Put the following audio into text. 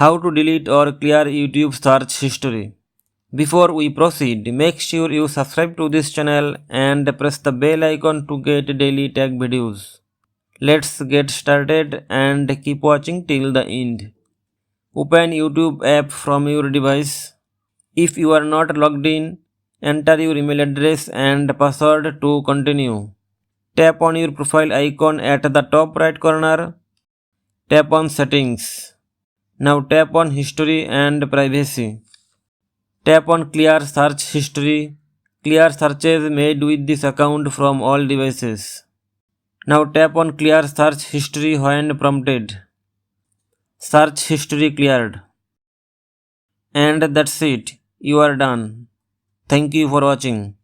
How to delete or clear YouTube search history. Before we proceed, make sure you subscribe to this channel and press the bell icon to get daily tech videos. Let's get started and keep watching till the end. Open YouTube app from your device. If you are not logged in, enter your email address and password to continue. Tap on your profile icon at the top right corner. Tap on settings. Now tap on history and privacy. Tap on clear search history. Clear searches made with this account from all devices. Now tap on clear search history when prompted. Search history cleared. And that's it. You are done. Thank you for watching.